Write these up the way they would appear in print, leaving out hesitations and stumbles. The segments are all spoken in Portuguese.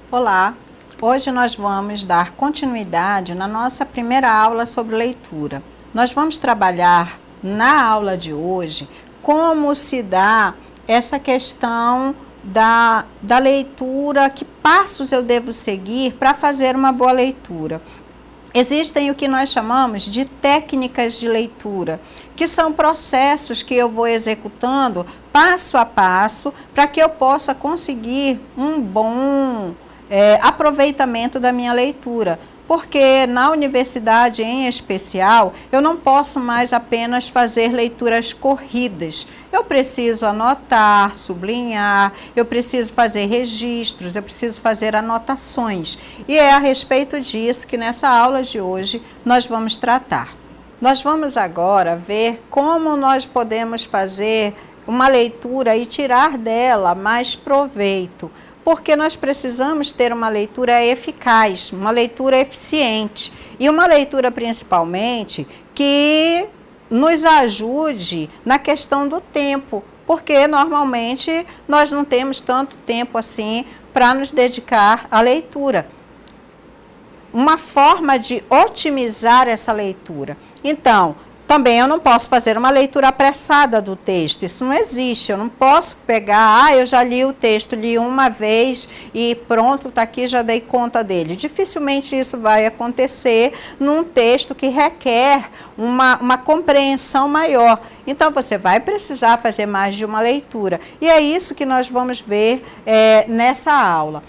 Olá, hoje nós vamos dar continuidade na nossa primeira aula sobre leitura. Nós vamos trabalhar na aula de hoje como se dá essa questão da leitura, que passos eu devo seguir para fazer uma boa leitura. Existem o que nós chamamos de técnicas de leitura, que são processos que eu vou executando passo a passo para que eu possa conseguir um bom aproveitamento da minha leitura, porque na universidade em especial eu não posso mais apenas fazer leituras corridas. Eu preciso anotar, sublinhar, eu preciso fazer registros, eu preciso fazer anotações. E é a respeito disso que nessa aula de hoje nós vamos tratar. Nós vamos agora ver como nós podemos fazer uma leitura e tirar dela mais proveito, porque nós precisamos ter uma leitura eficaz, uma leitura eficiente e uma leitura principalmente que nos ajude na questão do tempo, porque normalmente nós não temos tanto tempo assim para nos dedicar à leitura. Uma forma de otimizar essa leitura. Então, também eu não posso fazer uma leitura apressada do texto, isso não existe, eu não posso pegar, eu já li o texto, li uma vez e pronto, está aqui, já dei conta dele. Dificilmente isso vai acontecer num texto que requer uma compreensão maior. Então, você vai precisar fazer mais de uma leitura. E é isso que nós vamos ver nessa aula.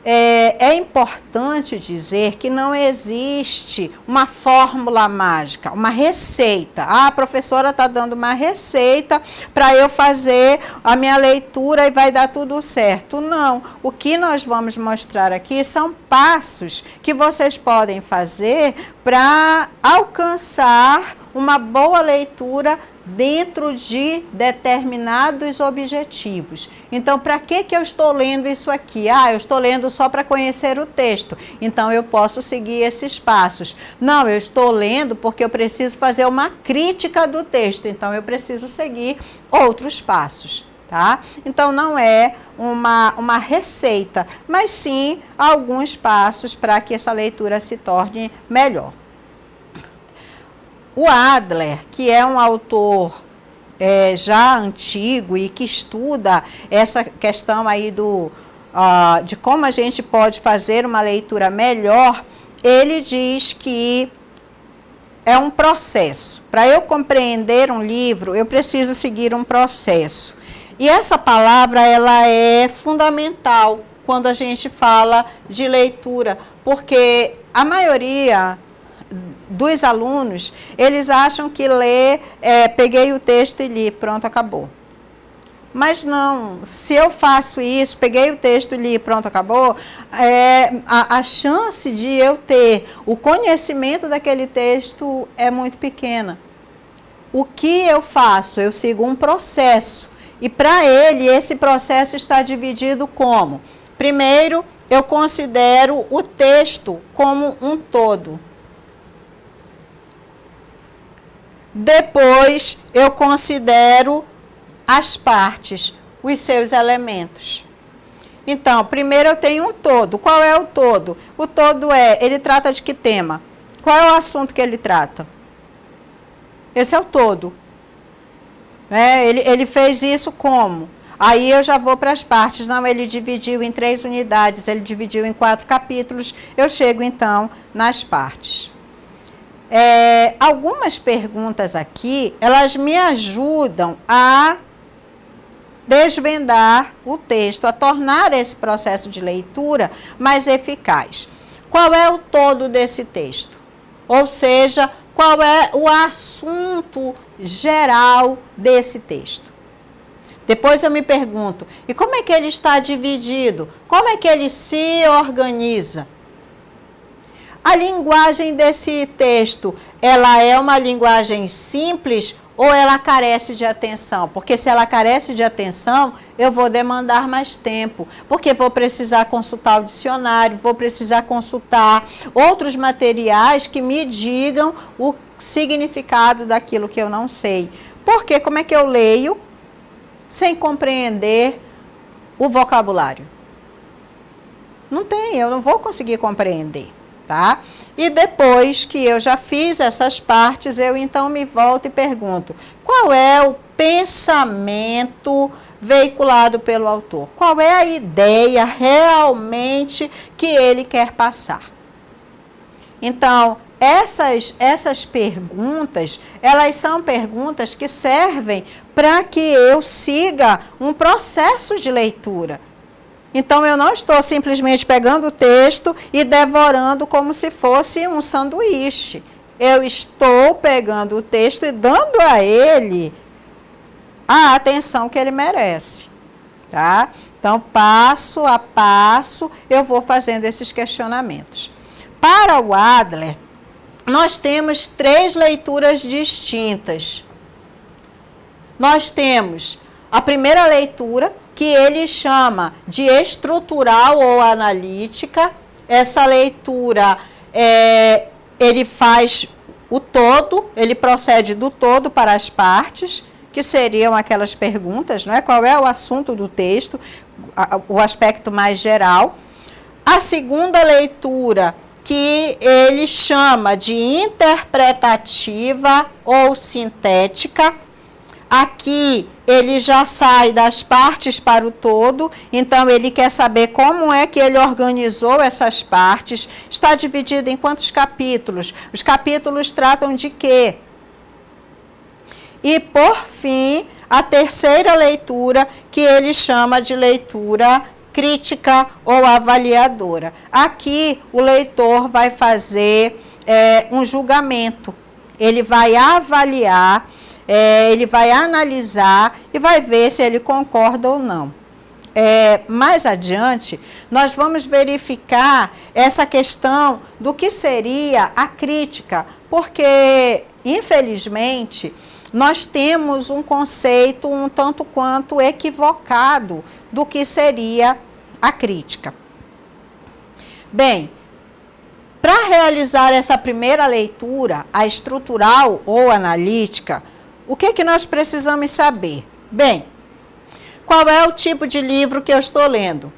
É importante dizer que não existe uma fórmula mágica, uma receita. A professora está dando uma receita para eu fazer a minha leitura e vai dar tudo certo. Não. O que nós vamos mostrar aqui são passos que vocês podem fazer para alcançar uma boa leitura dentro de determinados objetivos. Então, para que eu estou lendo isso aqui? Eu estou lendo só para conhecer o texto. Então, eu posso seguir esses passos. Não, eu estou lendo porque eu preciso fazer uma crítica do texto. Então, eu preciso seguir outros passos. Tá? Então, não é uma receita, mas sim alguns passos para que essa leitura se torne melhor. O Adler, que é um autor já antigo e que estuda essa questão aí de como a gente pode fazer uma leitura melhor, ele diz que é um processo. Para eu compreender um livro, eu preciso seguir um processo. E essa palavra, ela é fundamental quando a gente fala de leitura, porque a maioria dos alunos, eles acham que ler, peguei o texto e li, pronto, acabou. Mas não, se eu faço isso, peguei o texto e li, pronto, acabou, a chance de eu ter o conhecimento daquele texto é muito pequena. O que eu faço? Eu sigo um processo. E para ele, esse processo está dividido como? Primeiro, eu considero o texto como um todo. Depois, eu considero as partes, os seus elementos. Então, primeiro eu tenho um todo. Qual é o todo? O todo ele trata de que tema? Qual é o assunto que ele trata? Esse é o todo. Ele fez isso como? Aí eu já vou para as partes. Não, ele dividiu em 3 unidades, ele dividiu em 4 capítulos. Eu chego, então, nas partes. Algumas perguntas aqui, elas me ajudam a desvendar o texto, a tornar esse processo de leitura mais eficaz. Qual é o todo desse texto? Ou seja, qual é o assunto geral desse texto? Depois eu me pergunto, e como é que ele está dividido? Como é que ele se organiza? A linguagem desse texto, ela é uma linguagem simples ou ela carece de atenção? Porque se ela carece de atenção, eu vou demandar mais tempo, porque vou precisar consultar o dicionário, vou precisar consultar outros materiais que me digam o significado daquilo que eu não sei. Porque como é que eu leio sem compreender o vocabulário? Não tem, eu não vou conseguir compreender, tá? E depois que eu já fiz essas partes, eu então me volto e pergunto: qual é o pensamento veiculado pelo autor? Qual é a ideia realmente que ele quer passar? Então, essas perguntas, elas são perguntas que servem para que eu siga um processo de leitura. Então, eu não estou simplesmente pegando o texto e devorando como se fosse um sanduíche. Eu estou pegando o texto e dando a ele a atenção que ele merece, tá? Então, passo a passo, eu vou fazendo esses questionamentos. Para o Adler, nós temos 3 leituras distintas. Nós temos a primeira leitura, que ele chama de estrutural ou analítica. Essa leitura, ele faz o todo, ele procede do todo para as partes, que seriam aquelas perguntas, não é? Qual é o assunto do texto, o aspecto mais geral. A segunda leitura, que ele chama de interpretativa ou sintética. Aqui ele já sai das partes para o todo, então ele quer saber como é que ele organizou essas partes. Está dividido em quantos capítulos? Os capítulos tratam de quê? E, por fim, a terceira leitura, que ele chama de leitura crítica ou avaliadora. Aqui o leitor vai fazer um julgamento, ele vai avaliar, ele vai analisar e vai ver se ele concorda ou não. Mais adiante, nós vamos verificar essa questão do que seria a crítica, porque, infelizmente, nós temos um conceito um tanto quanto equivocado do que seria a crítica. Bem, para realizar essa primeira leitura, a estrutural ou analítica, o que nós precisamos saber? Bem, qual é o tipo de livro que eu estou lendo?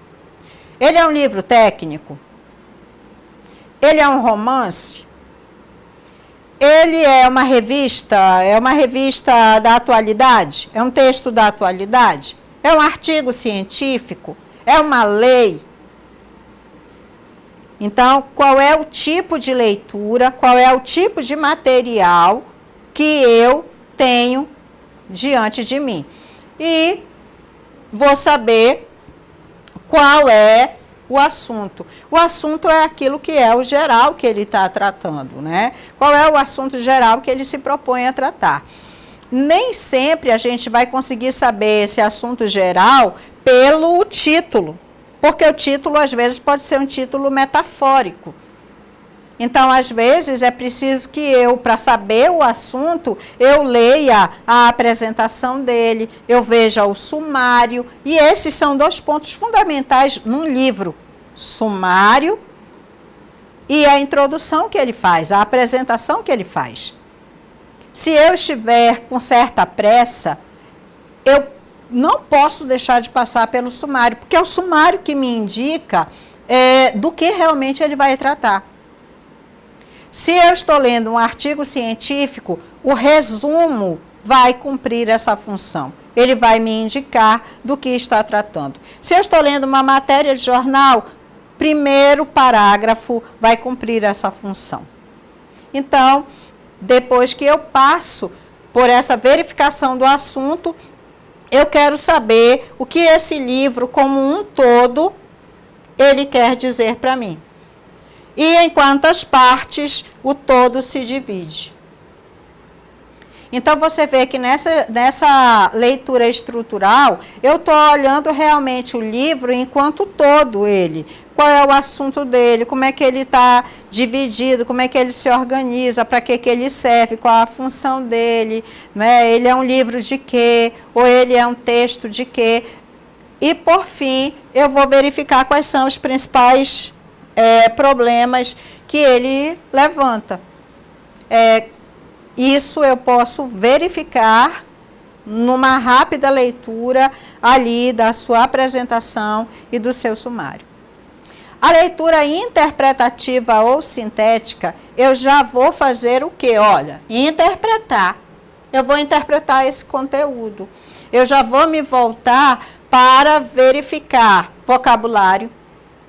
Ele é um livro técnico? Ele é um romance? Ele é uma revista da atualidade? É um texto da atualidade? É um artigo científico? É uma lei? Então, qual é o tipo de leitura, qual é o tipo de material que eu tenho diante de mim? E vou saber qual é o assunto. O assunto é aquilo que é o geral que ele está tratando, né? Qual é o assunto geral que ele se propõe a tratar? Nem sempre a gente vai conseguir saber esse assunto geral pelo título, porque o título, às vezes, pode ser um título metafórico. Então, às vezes, é preciso que eu, para saber o assunto, eu leia a apresentação dele, eu veja o sumário, e esses são 2 pontos fundamentais num livro: sumário e a introdução que ele faz, a apresentação que ele faz. Se eu estiver com certa pressa, eu não posso deixar de passar pelo sumário, porque é o sumário que me indica do que realmente ele vai tratar. Se eu estou lendo um artigo científico, o resumo vai cumprir essa função. Ele vai me indicar do que está tratando. Se eu estou lendo uma matéria de jornal, primeiro parágrafo vai cumprir essa função. Então, depois que eu passo por essa verificação do assunto, eu quero saber o que esse livro, como um todo, ele quer dizer para mim. E em quantas partes o todo se divide. Então, você vê que nessa leitura estrutural, eu estou olhando realmente o livro enquanto todo ele. Qual é o assunto dele, como é que ele está dividido, como é que ele se organiza, para que ele serve, qual a função dele, né? Ele é um livro de quê, ou ele é um texto de quê. E, por fim, eu vou verificar quais são os principais problemas que ele levanta. Isso eu posso verificar numa rápida leitura ali da sua apresentação e do seu sumário. A leitura interpretativa ou sintética, eu já vou fazer o quê? Olha, interpretar. Eu vou interpretar esse conteúdo. Eu já vou me voltar para verificar vocabulário.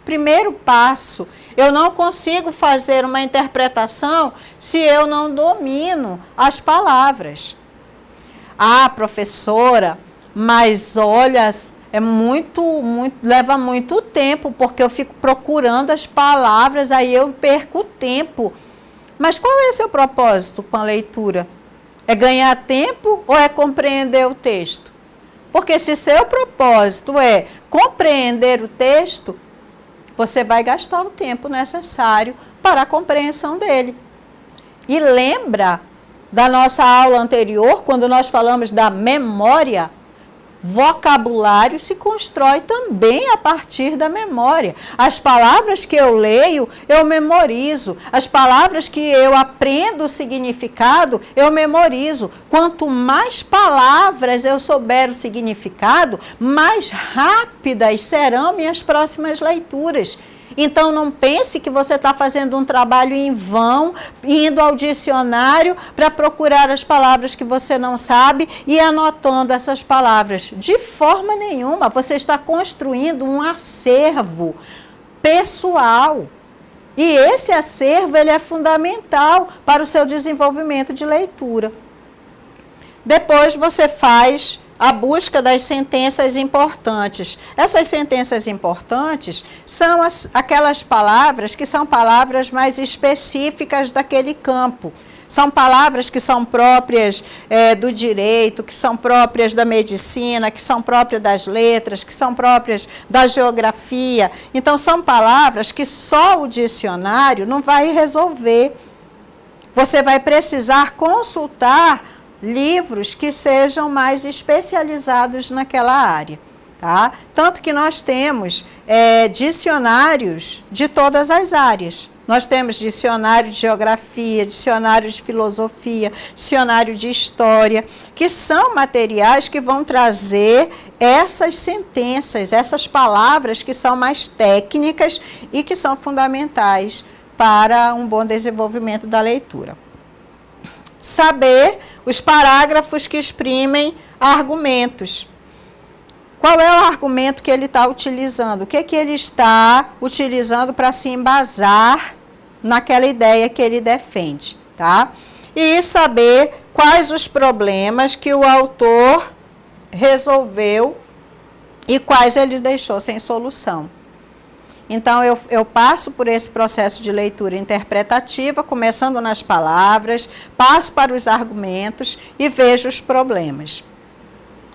Primeiro passo, eu não consigo fazer uma interpretação se eu não domino as palavras. Ah, professora, mas olha, leva muito tempo, porque eu fico procurando as palavras, aí eu perco tempo. Mas qual é o seu propósito com a leitura? É ganhar tempo ou é compreender o texto? Porque se seu propósito é compreender o texto, você vai gastar o tempo necessário para a compreensão dele. E lembra da nossa aula anterior, quando nós falamos da memória? Vocabulário se constrói também a partir da memória. As palavras que eu leio, eu memorizo. As palavras que eu aprendo o significado, eu memorizo. Quanto mais palavras eu souber o significado, mais rápidas serão minhas próximas leituras. Então, não pense que você está fazendo um trabalho em vão, indo ao dicionário para procurar as palavras que você não sabe e anotando essas palavras. De forma nenhuma, você está construindo um acervo pessoal. E esse acervo ele é fundamental para o seu desenvolvimento de leitura. Depois você faz a busca das sentenças importantes. Essas sentenças importantes são aquelas palavras que são palavras mais específicas daquele campo. São palavras que são próprias do direito, que são próprias da medicina, que são próprias das letras, que são próprias da geografia. Então, são palavras que só o dicionário não vai resolver. Você vai precisar consultar livros que sejam mais especializados naquela área, tá? Tanto que nós temos dicionários de todas as áreas. Nós temos dicionário de geografia, dicionário de filosofia, dicionário de história, que são materiais que vão trazer essas sentenças, essas palavras que são mais técnicas e que são fundamentais para um bom desenvolvimento da leitura. Saber os parágrafos que exprimem argumentos. Qual é o argumento que ele está utilizando? O que ele está utilizando para se embasar naquela ideia que ele defende, tá? E saber quais os problemas que o autor resolveu e quais ele deixou sem solução. Então, eu passo por esse processo de leitura interpretativa, começando nas palavras, passo para os argumentos e vejo os problemas.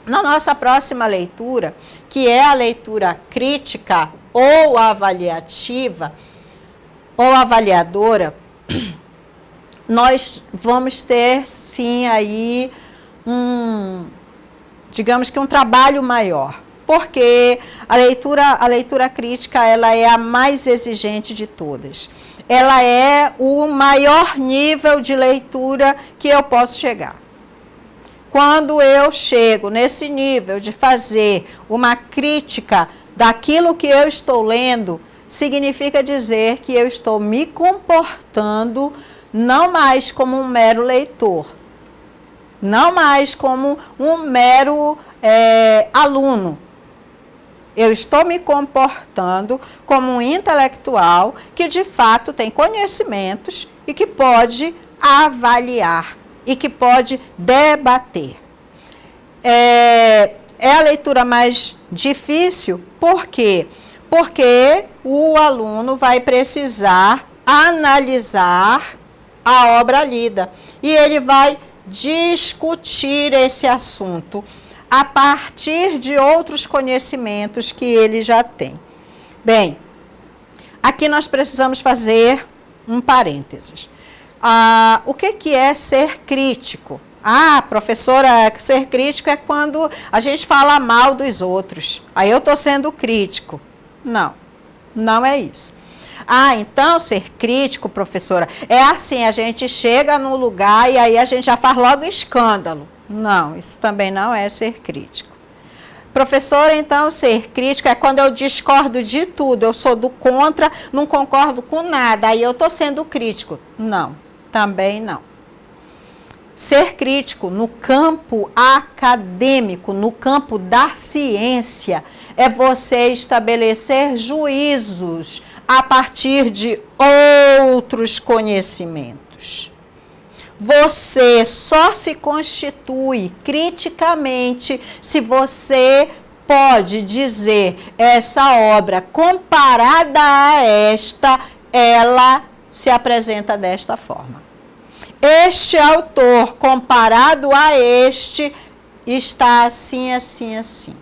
Na nossa próxima leitura, que é a leitura crítica ou avaliativa, ou avaliadora, nós vamos ter, sim, aí digamos que um trabalho maior. Porque a leitura crítica ela é a mais exigente de todas. Ela é o maior nível de leitura que eu posso chegar. Quando eu chego nesse nível de fazer uma crítica daquilo que eu estou lendo, significa dizer que eu estou me comportando não mais como um mero leitor, não mais como um mero aluno. Eu estou me comportando como um intelectual que, de fato, tem conhecimentos e que pode avaliar e que pode debater. É a leitura mais difícil, por quê? Porque o aluno vai precisar analisar a obra lida e ele vai discutir esse assunto a partir de outros conhecimentos que ele já tem. Bem, aqui nós precisamos fazer um parênteses. O que é ser crítico? Professora, ser crítico é quando a gente fala mal dos outros. Aí eu estou sendo crítico. Não, não é isso. Então ser crítico, professora, é assim, a gente chega no lugar e aí a gente já faz logo escândalo. Não, isso também não é ser crítico. Professora, então, ser crítico é quando eu discordo de tudo, eu sou do contra, não concordo com nada, aí eu estou sendo crítico. Não, também não. Ser crítico no campo acadêmico, no campo da ciência, é você estabelecer juízos a partir de outros conhecimentos. Você só se constitui criticamente se você pode dizer essa obra comparada a esta, ela se apresenta desta forma. Este autor comparado a este está assim, assim, assim.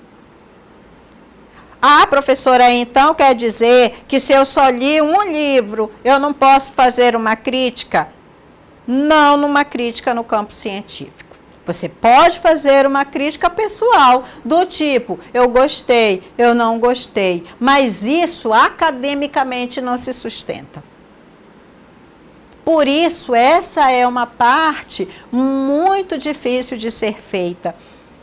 Professora, então quer dizer que se eu só li um livro, eu não posso fazer uma crítica? Não numa crítica no campo científico. Você pode fazer uma crítica pessoal, do tipo, eu gostei, eu não gostei, mas isso academicamente não se sustenta. Por isso, essa é uma parte muito difícil de ser feita.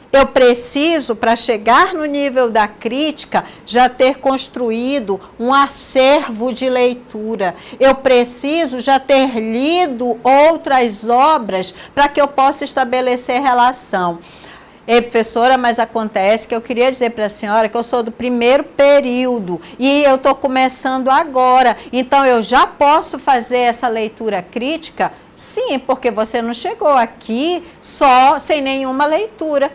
Eu preciso, para chegar no nível da crítica, já ter construído um acervo de leitura. Eu preciso já ter lido outras obras para que eu possa estabelecer relação. Professora, mas acontece que eu queria dizer para a senhora que eu sou do primeiro período e eu estou começando agora. Então, eu já posso fazer essa leitura crítica? Sim, porque você não chegou aqui só sem nenhuma leitura.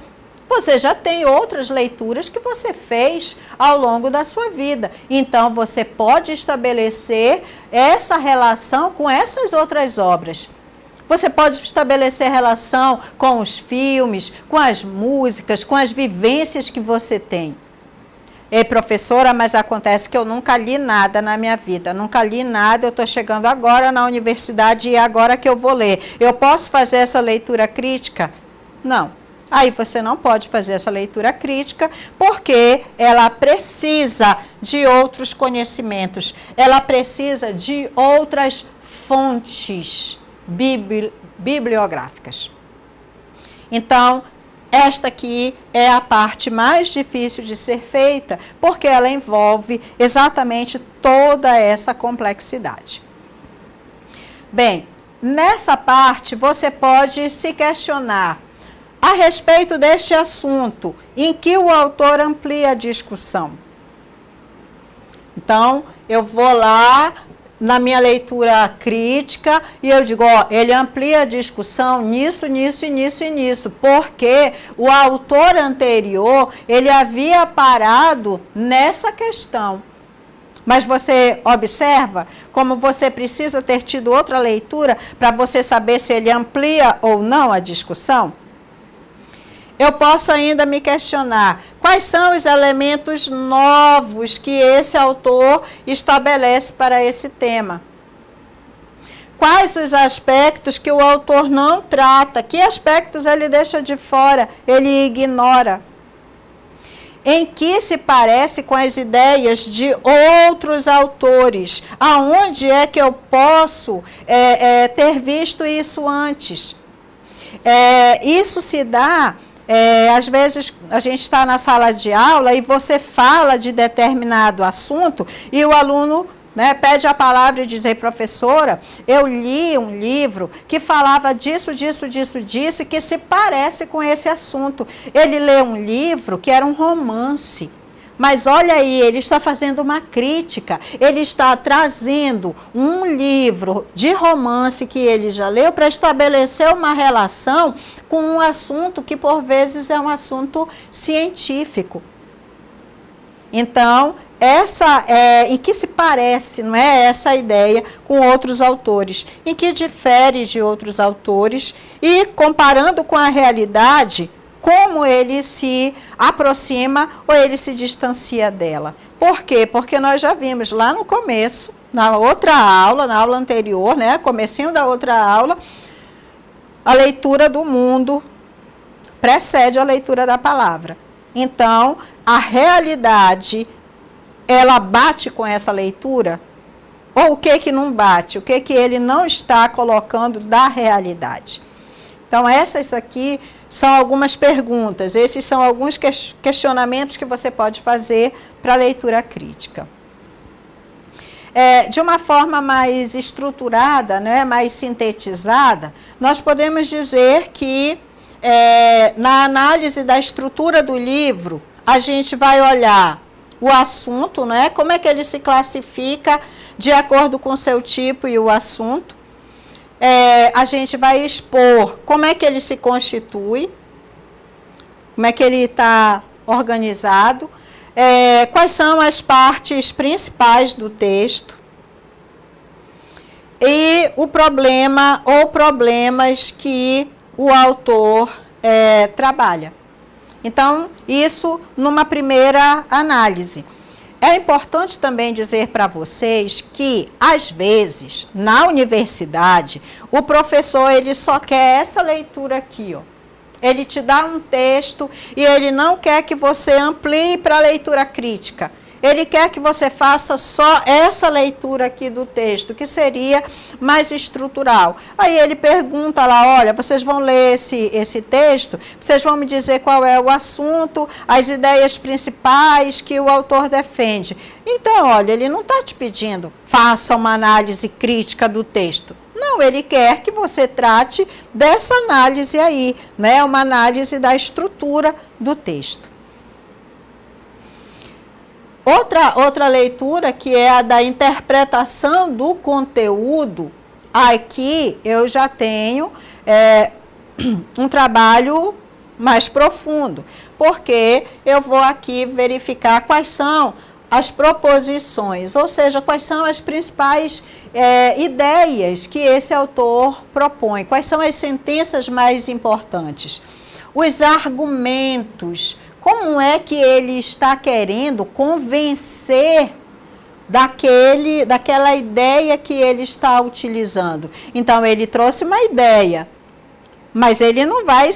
Você já tem outras leituras que você fez ao longo da sua vida. Então, você pode estabelecer essa relação com essas outras obras. Você pode estabelecer relação com os filmes, com as músicas, com as vivências que você tem. Professora, mas acontece que eu nunca li nada na minha vida. Nunca li nada, eu estou chegando agora na universidade e é agora que eu vou ler. Eu posso fazer essa leitura crítica? Não. Aí você não pode fazer essa leitura crítica porque ela precisa de outros conhecimentos. Ela precisa de outras fontes bibliográficas. Então, esta aqui é a parte mais difícil de ser feita, porque ela envolve exatamente toda essa complexidade. Bem, nessa parte você pode se questionar a respeito deste assunto, em que o autor amplia a discussão. Então, eu vou lá na minha leitura crítica e eu digo, ele amplia a discussão nisso, nisso e nisso e nisso, porque o autor anterior, ele havia parado nessa questão. Mas você observa como você precisa ter tido outra leitura para você saber se ele amplia ou não a discussão? Eu posso ainda me questionar quais são os elementos novos que esse autor estabelece para esse tema. Quais os aspectos que o autor não trata, que aspectos ele deixa de fora, ele ignora. Em que se parece com as ideias de outros autores? Aonde é que eu posso ter visto isso antes? Isso se dá... às vezes a gente está na sala de aula e você fala de determinado assunto e o aluno pede a palavra e diz, professora, eu li um livro que falava disso, disso, disso, disso, que se parece com esse assunto. Ele lê um livro que era um romance. Mas olha aí, ele está fazendo uma crítica, ele está trazendo um livro de romance que ele já leu para estabelecer uma relação com um assunto que por vezes é um assunto científico. Então, em que se parece, não é, essa ideia com outros autores, em que difere de outros autores e, comparando com a realidade, como ele se aproxima ou ele se distancia dela. Por quê? Porque nós já vimos lá no começo, na outra aula, na aula anterior, né, comecinho da outra aula, a leitura do mundo precede a leitura da palavra. Então, a realidade, ela bate com essa leitura? Ou o que não bate? O que ele não está colocando da realidade? Então, isso aqui são algumas perguntas. Esses são alguns questionamentos que você pode fazer para a leitura crítica. De uma forma mais estruturada, né, mais sintetizada, nós podemos dizer que na análise da estrutura do livro, a gente vai olhar o assunto, né, como é que ele se classifica de acordo com o seu tipo e o assunto. A gente vai expor como é que ele se constitui, como é que ele está organizado, quais são as partes principais do texto e o problema ou problemas que o autor trabalha. Então, isso numa primeira análise. É importante também dizer para vocês que, às vezes, na universidade, o professor ele só quer essa leitura aqui, ó. Ele te dá um texto e ele não quer que você amplie para a leitura crítica. Ele quer que você faça só essa leitura aqui do texto, que seria mais estrutural. Aí ele pergunta lá, olha, vocês vão ler esse texto, vocês vão me dizer qual é o assunto, as ideias principais que o autor defende. Então, olha, ele não está te pedindo, faça uma análise crítica do texto. Não, ele quer que você trate dessa análise aí, né? Uma análise da estrutura do texto. Outra leitura, que é a da interpretação do conteúdo, aqui eu já tenho um trabalho mais profundo, porque eu vou aqui verificar quais são as proposições, ou seja, quais são as principais ideias que esse autor propõe, quais são as sentenças mais importantes, os argumentos, como é que ele está querendo convencer daquela ideia que ele está utilizando. Então, ele trouxe uma ideia, mas ele não vai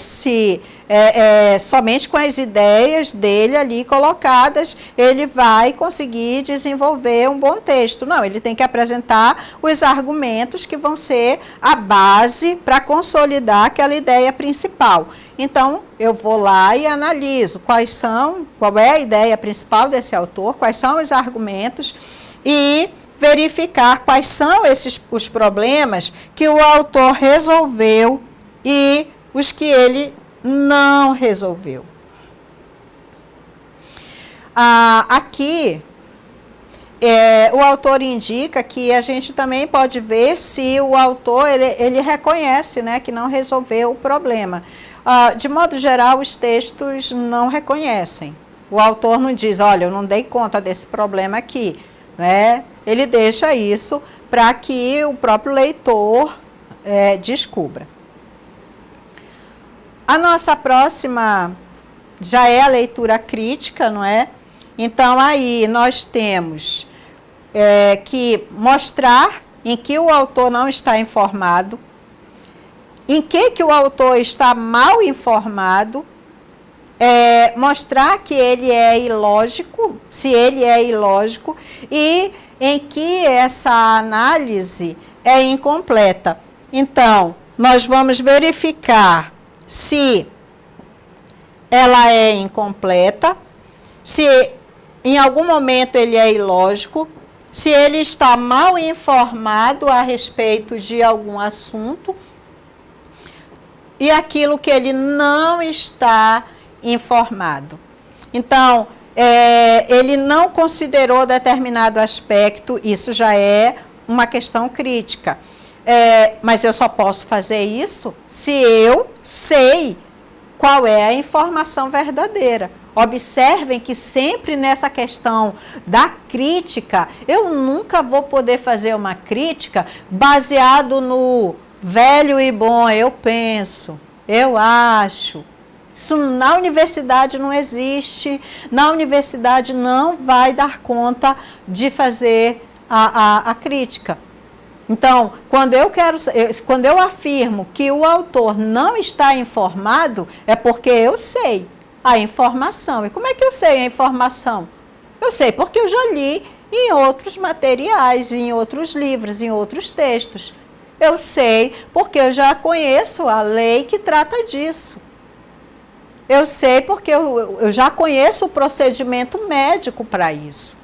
somente com as ideias dele ali colocadas, ele vai conseguir desenvolver um bom texto. Não, ele tem que apresentar os argumentos que vão ser a base para consolidar aquela ideia principal. Então, eu vou lá e analiso qual é a ideia principal desse autor, quais são os argumentos e verificar quais são os problemas que o autor resolveu e os que ele não resolveu. Aqui, o autor indica que a gente também pode ver se o autor ele reconhece, né, que não resolveu o problema. De modo geral, os textos não reconhecem. O autor não diz, olha, eu não dei conta desse problema aqui, né? Ele deixa isso para que o próprio leitor descubra. A nossa próxima já é a leitura crítica, não é? Então, aí nós temos que mostrar em que o autor não está informado, em que o autor está mal informado, mostrar que ele é ilógico, se ele é ilógico, e em que essa análise é incompleta. Então, nós vamos verificar se ela é incompleta, se em algum momento ele é ilógico, se ele está mal informado a respeito de algum assunto, e aquilo que ele não está informado. Então, ele não considerou determinado aspecto, isso já é uma questão crítica. Mas eu só posso fazer isso se eu sei qual é a informação verdadeira. Observem que sempre nessa questão da crítica, eu nunca vou poder fazer uma crítica baseado no velho e bom, eu penso, eu acho. Isso na universidade não existe, na universidade não vai dar conta de fazer a crítica. Então, quando eu afirmo que o autor não está informado, é porque eu sei a informação. E como é que eu sei a informação? Eu sei porque eu já li em outros materiais, em outros livros, em outros textos. Eu sei porque eu já conheço a lei que trata disso. Eu sei porque eu já conheço o procedimento médico para isso.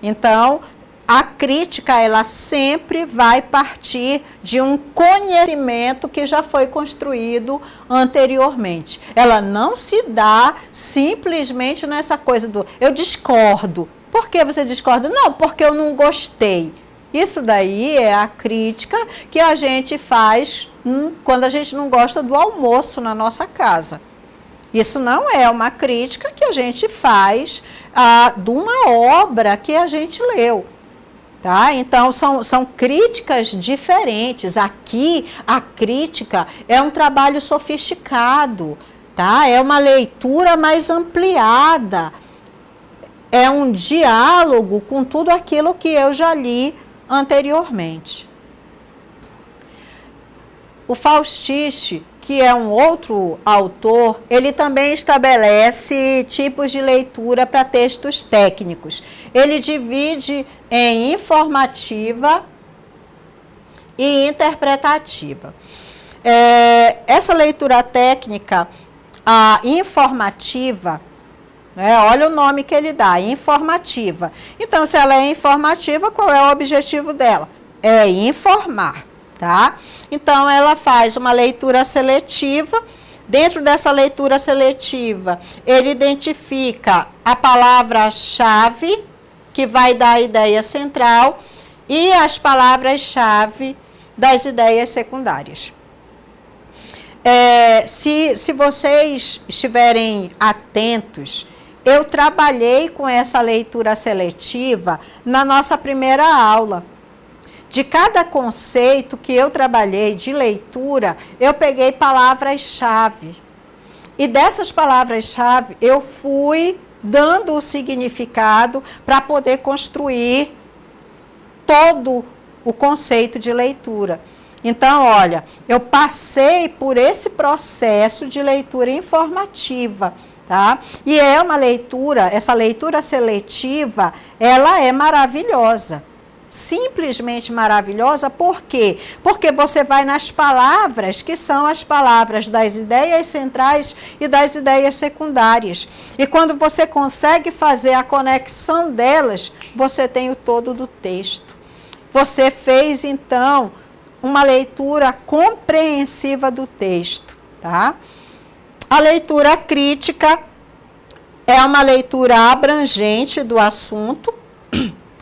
Então, a crítica, ela sempre vai partir de um conhecimento que já foi construído anteriormente. Ela não se dá simplesmente nessa coisa do eu discordo. Por que você discorda? Não, porque eu não gostei. Isso daí é a crítica que a gente faz quando a gente não gosta do almoço na nossa casa. Isso não é uma crítica que a gente faz de uma obra que a gente leu. Tá? Então, são críticas diferentes. Aqui, a crítica é um trabalho sofisticado, tá? É uma leitura mais ampliada, é um diálogo com tudo aquilo que eu já li anteriormente. O Faustiche, que é um outro autor, ele também estabelece tipos de leitura para textos técnicos. Ele divide em informativa e interpretativa. Essa leitura técnica, a informativa, olha o nome que ele dá, informativa. Então, se ela é informativa, qual é o objetivo dela? É informar. Tá? Então, ela faz uma leitura seletiva. Dentro dessa leitura seletiva, ele identifica a palavra-chave, que vai dar a ideia central, e as palavras-chave das ideias secundárias. Se vocês estiverem atentos, eu trabalhei com essa leitura seletiva na nossa primeira aula. De cada conceito que eu trabalhei de leitura, eu peguei palavras-chave. E dessas palavras-chave, eu fui dando o significado para poder construir todo o conceito de leitura. Então, olha, eu passei por esse processo de leitura informativa, tá? E é uma leitura, essa leitura seletiva, ela é maravilhosa. Simplesmente maravilhosa, por quê? Porque você vai nas palavras, que são as palavras das ideias centrais e das ideias secundárias. E quando você consegue fazer a conexão delas, você tem o todo do texto. Você fez, então, uma leitura compreensiva do texto, tá? A leitura crítica é uma leitura abrangente do assunto.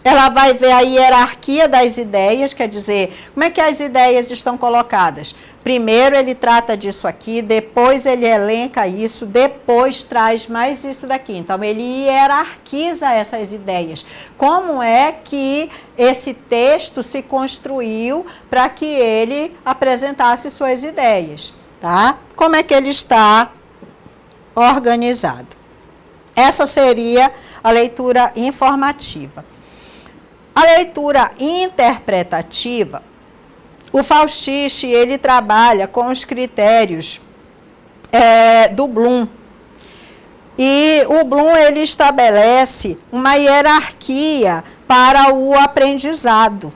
Ela vai ver a hierarquia das ideias, quer dizer, como é que as ideias estão colocadas. Primeiro ele trata disso aqui, depois ele elenca isso, depois traz mais isso daqui. Então, ele hierarquiza essas ideias. Como é que esse texto se construiu para que ele apresentasse suas ideias, tá? Como é que ele está organizado. Essa seria a leitura informativa. A leitura interpretativa, o Faustiche, ele trabalha com os critérios do Bloom. E o Bloom, ele estabelece uma hierarquia para o aprendizado.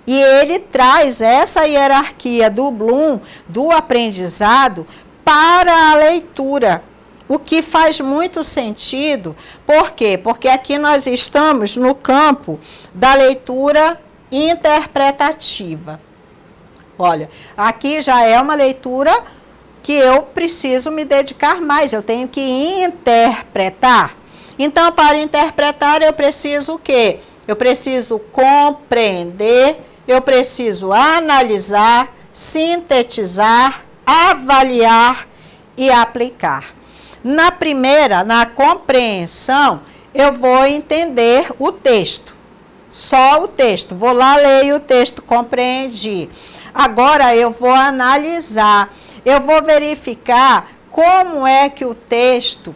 E ele traz essa hierarquia do Bloom, do aprendizado, para a leitura. O que faz muito sentido, por quê? Porque aqui nós estamos no campo da leitura interpretativa. Olha, aqui já é uma leitura que eu preciso me dedicar mais, eu tenho que interpretar. Então, para interpretar, eu preciso o quê? Eu preciso compreender, eu preciso analisar, sintetizar, avaliar e aplicar. Na primeira, na compreensão, eu vou entender o texto. Só o texto. Vou lá, leio o texto, compreendi. Agora eu vou analisar. Eu vou verificar como é que o texto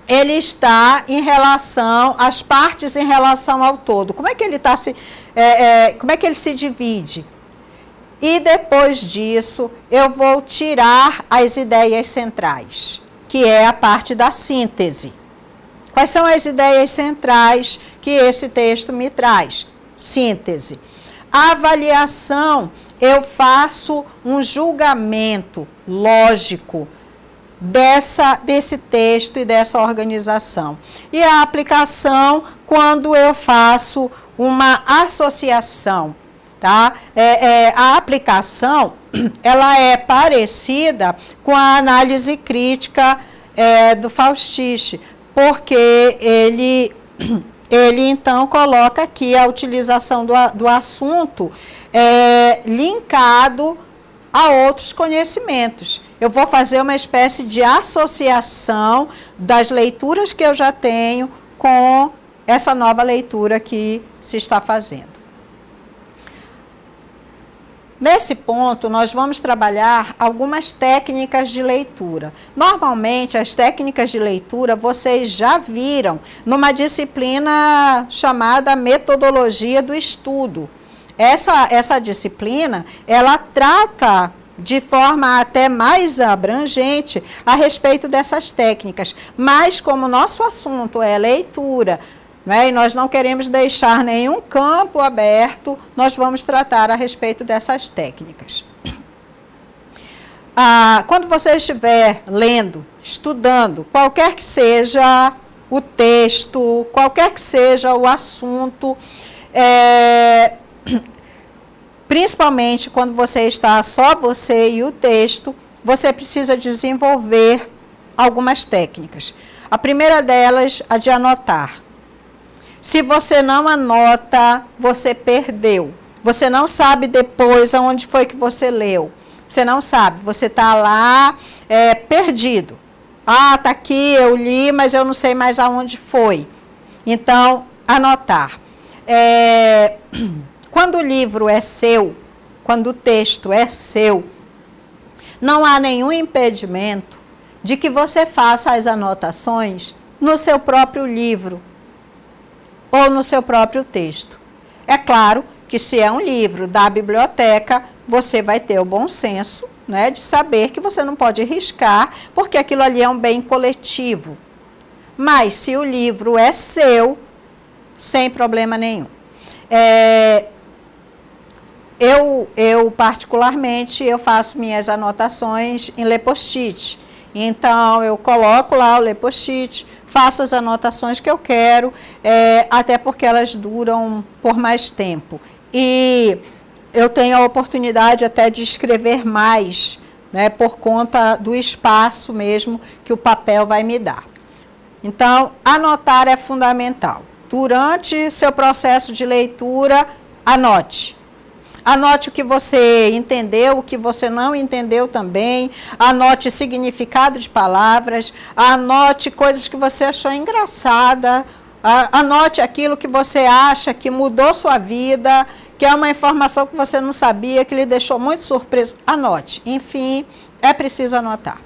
ele está em relação às partes em relação ao todo. Como é que ele está como é que ele se divide? E depois disso, eu vou tirar as ideias centrais, que é a parte da síntese. Quais são as ideias centrais que esse texto me traz? Síntese. A avaliação, eu faço um julgamento lógico desse texto e dessa organização. E a aplicação, quando eu faço uma associação, tá? A aplicação, ela é parecida com a análise crítica do Faustich, porque ele então coloca aqui a utilização do assunto linkado a outros conhecimentos. Eu vou fazer uma espécie de associação das leituras que eu já tenho com essa nova leitura que se está fazendo. Nesse ponto, nós vamos trabalhar algumas técnicas de leitura. Normalmente, as técnicas de leitura vocês já viram numa disciplina chamada Metodologia do Estudo. Essa disciplina, ela trata de forma até mais abrangente a respeito dessas técnicas. Mas como nosso assunto é leitura, né, e nós não queremos deixar nenhum campo aberto, nós vamos tratar a respeito dessas técnicas. Quando você estiver lendo, estudando, qualquer que seja o texto, qualquer que seja o assunto, principalmente quando você está só você e o texto, você precisa desenvolver algumas técnicas. A primeira delas, a de anotar. Se você não anota, você perdeu. Você não sabe depois aonde foi que você leu. Você não sabe, você está lá perdido. Está aqui, eu li, mas eu não sei mais aonde foi. Então, anotar. Quando o livro é seu, quando o texto é seu, não há nenhum impedimento de que você faça as anotações no seu próprio livro ou no seu próprio texto. É claro que se é um livro da biblioteca, você vai ter o bom senso, né, de saber que você não pode riscar, porque aquilo ali é um bem coletivo. Mas se o livro é seu, sem problema nenhum. Eu particularmente, eu faço minhas anotações em Lê-Post-it. Então, eu coloco lá o Lê-Post-it, faço as anotações que eu quero, até porque elas duram por mais tempo. E eu tenho a oportunidade até de escrever mais, né, por conta do espaço mesmo que o papel vai me dar. Então, anotar é fundamental. Durante seu processo de leitura, anote. Anote o que você entendeu, o que você não entendeu também. Anote significado de palavras. Anote coisas que você achou engraçada. Anote aquilo que você acha que mudou sua vida, que é uma informação que você não sabia, que lhe deixou muito surpreso. Anote. Enfim, é preciso anotar.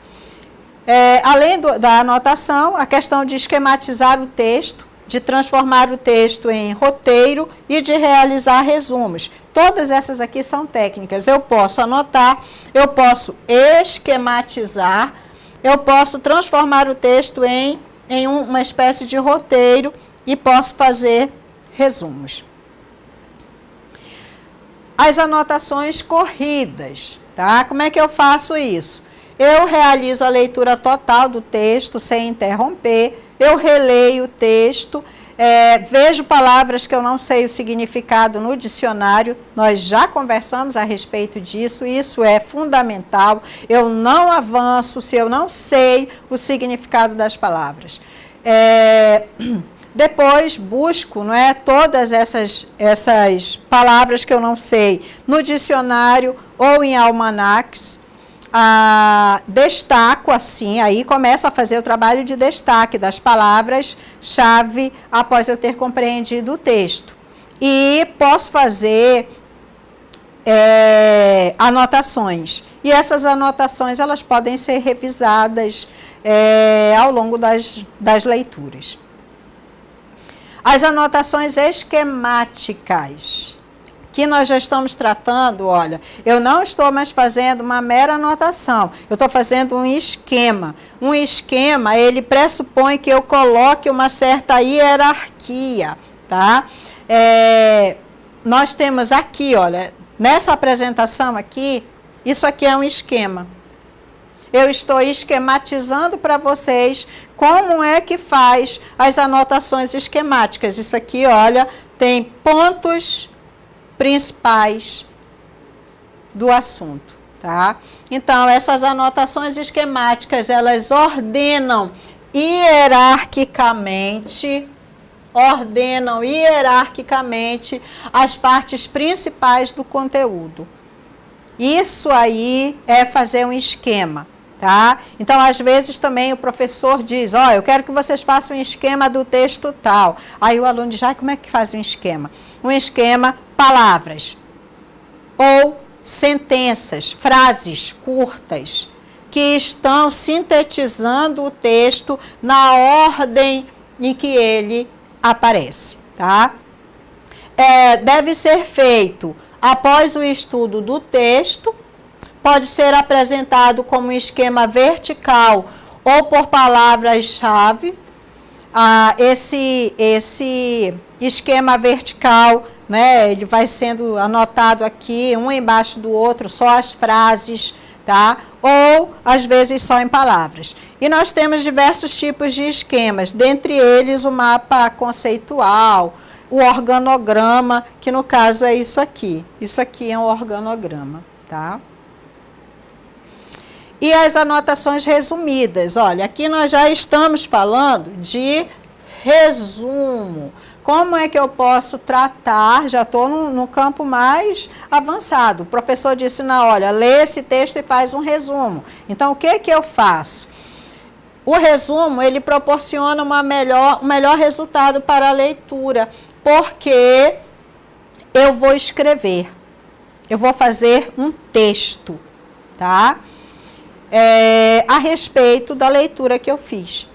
Além da anotação, a questão de esquematizar o texto, de transformar o texto em roteiro e de realizar resumos. Todas essas aqui são técnicas. Eu posso anotar, eu posso esquematizar, eu posso transformar o texto em uma espécie de roteiro e posso fazer resumos. As anotações corridas, tá? Como é que eu faço isso? Eu realizo a leitura total do texto sem interromper, eu releio o texto, vejo palavras que eu não sei o significado no dicionário, nós já conversamos a respeito disso, isso é fundamental, eu não avanço se eu não sei o significado das palavras. Depois busco, não é, todas essas palavras que eu não sei no dicionário ou em almanaques, destaco assim, aí começo a fazer o trabalho de destaque das palavras-chave após eu ter compreendido o texto. E posso fazer anotações. E essas anotações, elas podem ser revisadas ao longo das leituras. As anotações esquemáticas, que nós já estamos tratando, olha, eu não estou mais fazendo uma mera anotação, eu estou fazendo um esquema. Um esquema, ele pressupõe que eu coloque uma certa hierarquia, tá? Nós temos aqui, olha, nessa apresentação aqui, isso aqui é um esquema. Eu estou esquematizando para vocês como é que faz as anotações esquemáticas. Isso aqui, olha, tem pontos principais do assunto, tá? Então, essas anotações esquemáticas, elas ordenam hierarquicamente as partes principais do conteúdo. Isso aí é fazer um esquema, tá? Então, às vezes também o professor diz, ó, eu quero que vocês façam um esquema do texto tal. Aí o aluno diz, como é que faz um esquema? Um esquema, palavras ou sentenças, frases curtas, que estão sintetizando o texto na ordem em que ele aparece, tá? Deve ser feito após o estudo do texto, pode ser apresentado como um esquema vertical ou por palavras-chave. Esse esquema vertical, né, ele vai sendo anotado aqui, um embaixo do outro, só as frases, tá? Ou, às vezes, só em palavras. E nós temos diversos tipos de esquemas, dentre eles o mapa conceitual, o organograma, que no caso é isso aqui. Isso aqui é um organograma, tá? E as anotações resumidas. Olha, aqui nós já estamos falando de resumo. Como é que eu posso tratar? Já estou no campo mais avançado. O professor disse, olha, lê esse texto e faz um resumo. Então, o que que eu faço? O resumo, ele proporciona um melhor resultado para a leitura, porque eu vou escrever, eu vou fazer um texto, tá? A respeito da leitura que eu fiz.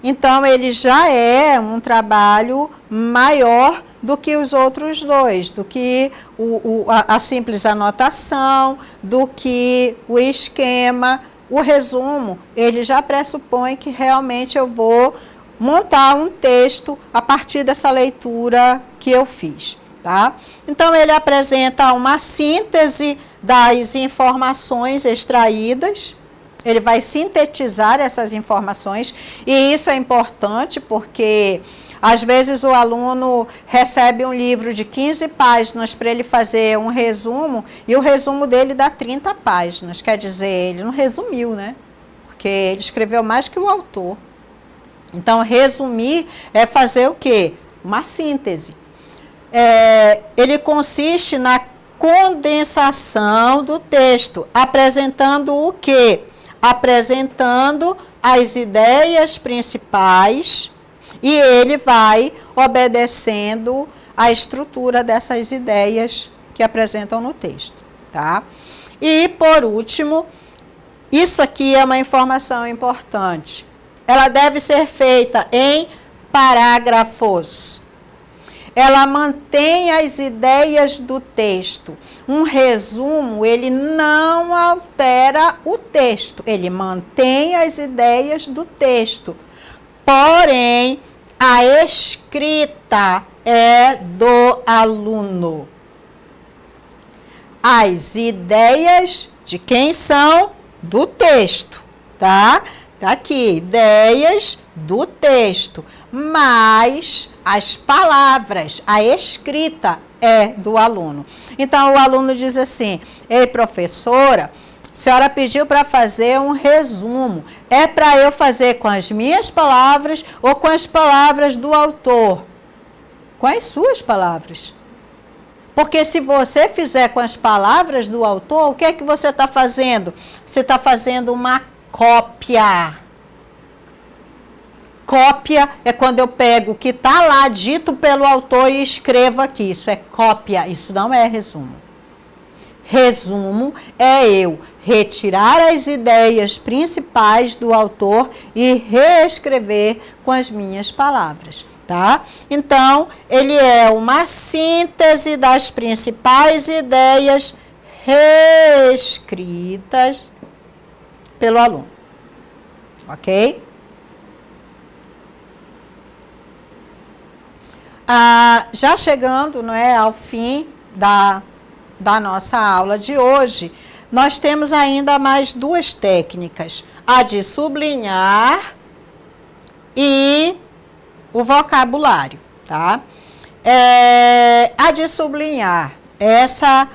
Então, ele já é um trabalho maior do que os outros dois, do que a simples anotação, do que o esquema. O resumo, ele já pressupõe que realmente eu vou montar um texto a partir dessa leitura que eu fiz, tá? Então, ele apresenta uma síntese das informações extraídas. Ele vai sintetizar essas informações, e isso é importante porque, às vezes, o aluno recebe um livro de 15 páginas para ele fazer um resumo, e o resumo dele dá 30 páginas. Quer dizer, ele não resumiu, né? Porque ele escreveu mais que o autor. Então, resumir é fazer o quê? Uma síntese. Ele consiste na condensação do texto, apresentando o quê? Apresentando as ideias principais, e ele vai obedecendo a estrutura dessas ideias que apresentam no texto, tá? E, por último, isso aqui é uma informação importante. Ela deve ser feita em parágrafos. Ela mantém as ideias do texto. Um resumo, ele não altera o texto, ele mantém as ideias do texto. Porém, a escrita é do aluno. As ideias de quem são? Do texto, tá? Tá aqui, ideias do texto, mas as palavras, a escrita é do aluno. Então, o aluno diz assim, ei, professora, a senhora pediu para fazer um resumo. É para eu fazer com as minhas palavras ou com as palavras do autor? Com as suas palavras. Porque se você fizer com as palavras do autor, o que é que você está fazendo? Você está fazendo uma cópia. Cópia é quando eu pego o que está lá dito pelo autor e escrevo aqui. Isso é cópia, isso não é resumo. Resumo é eu retirar as ideias principais do autor e reescrever com as minhas palavras, tá? Então, ele é uma síntese das principais ideias reescritas pelo aluno, ok? Já chegando, não é, ao fim da nossa aula de hoje, nós temos ainda mais duas técnicas, a de sublinhar e o vocabulário, tá? A de sublinhar, essa,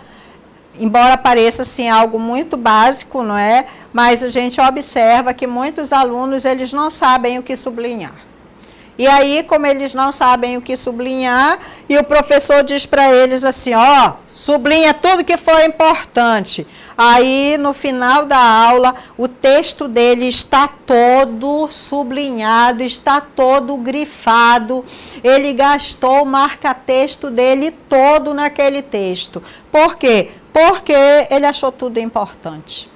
embora pareça assim algo muito básico, não é? Mas a gente observa que muitos alunos, eles não sabem o que sublinhar. E aí, como eles não sabem o que sublinhar, e o professor diz para eles assim, ó, sublinha tudo que for importante. Aí, no final da aula, o texto dele está todo sublinhado, está todo grifado. Ele gastou o marca-texto dele todo naquele texto. Por quê? Porque ele achou tudo importante.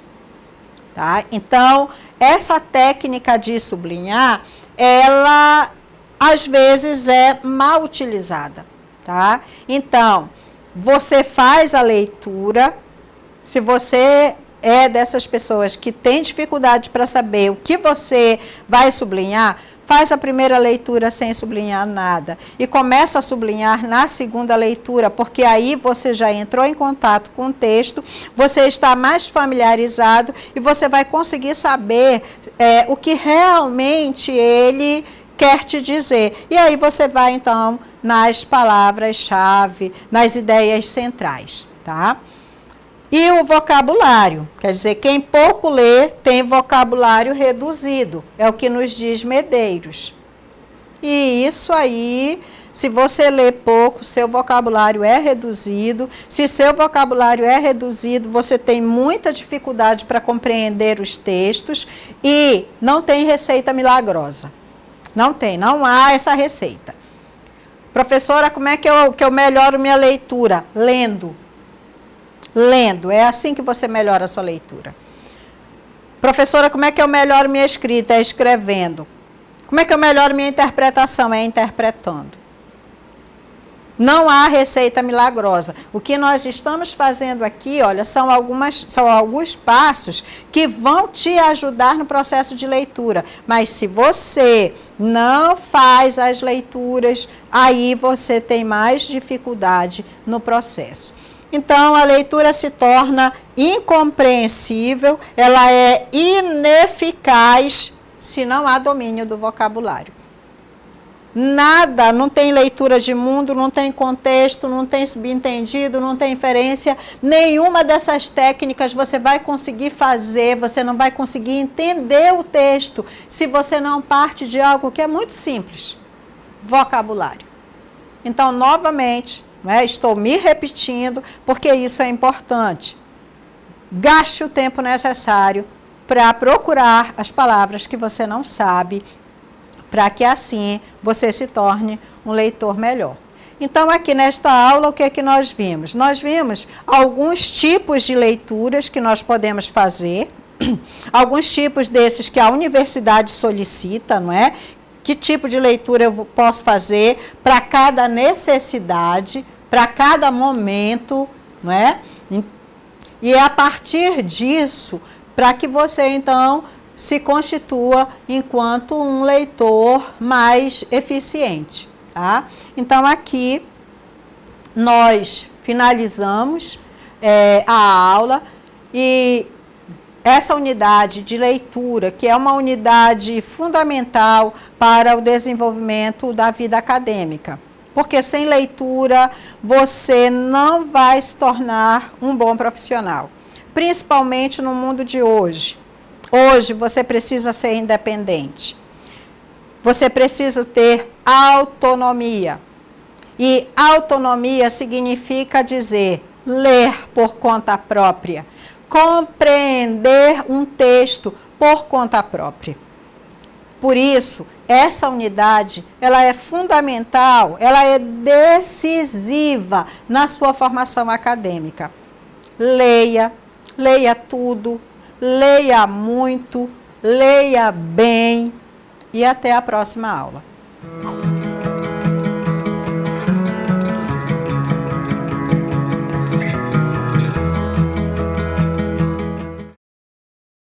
Tá? Então, essa técnica de sublinhar, ela às vezes é mal utilizada, tá? Então, você faz a leitura, se você é dessas pessoas que tem dificuldade para saber o que você vai sublinhar, faz a primeira leitura sem sublinhar nada e começa a sublinhar na segunda leitura, porque aí você já entrou em contato com o texto, você está mais familiarizado e você vai conseguir saber o que realmente ele quer te dizer. E aí você vai, então, nas palavras-chave, nas ideias centrais, tá? E o vocabulário, quer dizer, quem pouco lê tem vocabulário reduzido, é o que nos diz Medeiros. E isso aí, se você lê pouco, seu vocabulário é reduzido. Se seu vocabulário é reduzido, você tem muita dificuldade para compreender os textos e não tem receita milagrosa. Não tem, não há essa receita. Professora, como é que eu melhoro minha leitura? Lendo. Lendo, é assim que você melhora a sua leitura. Professora, como é que eu melhoro minha escrita? É escrevendo. Como é que eu melhoro minha interpretação? É interpretando. Não há receita milagrosa. O que nós estamos fazendo aqui, olha, são alguns passos que vão te ajudar no processo de leitura. Mas se você não faz as leituras, aí você tem mais dificuldade no processo. Então, a leitura se torna incompreensível, ela é ineficaz se não há domínio do vocabulário. Nada, não tem leitura de mundo, não tem contexto, não tem subentendido, não tem inferência. Nenhuma dessas técnicas você vai conseguir fazer, você não vai conseguir entender o texto se você não parte de algo que é muito simples, vocabulário. Então, novamente, estou me repetindo, porque isso é importante. Gaste o tempo necessário para procurar as palavras que você não sabe, para que assim você se torne um leitor melhor. Então, aqui nesta aula, o que é que nós vimos? Nós vimos alguns tipos de leituras que nós podemos fazer, alguns tipos desses que a universidade solicita, não é? Que tipo de leitura eu posso fazer para cada necessidade, para cada momento, não é? E é a partir disso, para que você, então, se constitua enquanto um leitor mais eficiente, tá? Então, aqui nós finalizamos a aula e essa unidade de leitura, que é uma unidade fundamental para o desenvolvimento da vida acadêmica, porque sem leitura você não vai se tornar um bom profissional, principalmente no mundo de hoje. Hoje você precisa ser independente. Você precisa ter autonomia. E autonomia significa dizer ler por conta própria, compreender um texto por conta própria. Por isso, essa unidade, ela é fundamental, ela é decisiva na sua formação acadêmica. Leia, leia tudo, leia muito, leia bem e até a próxima aula.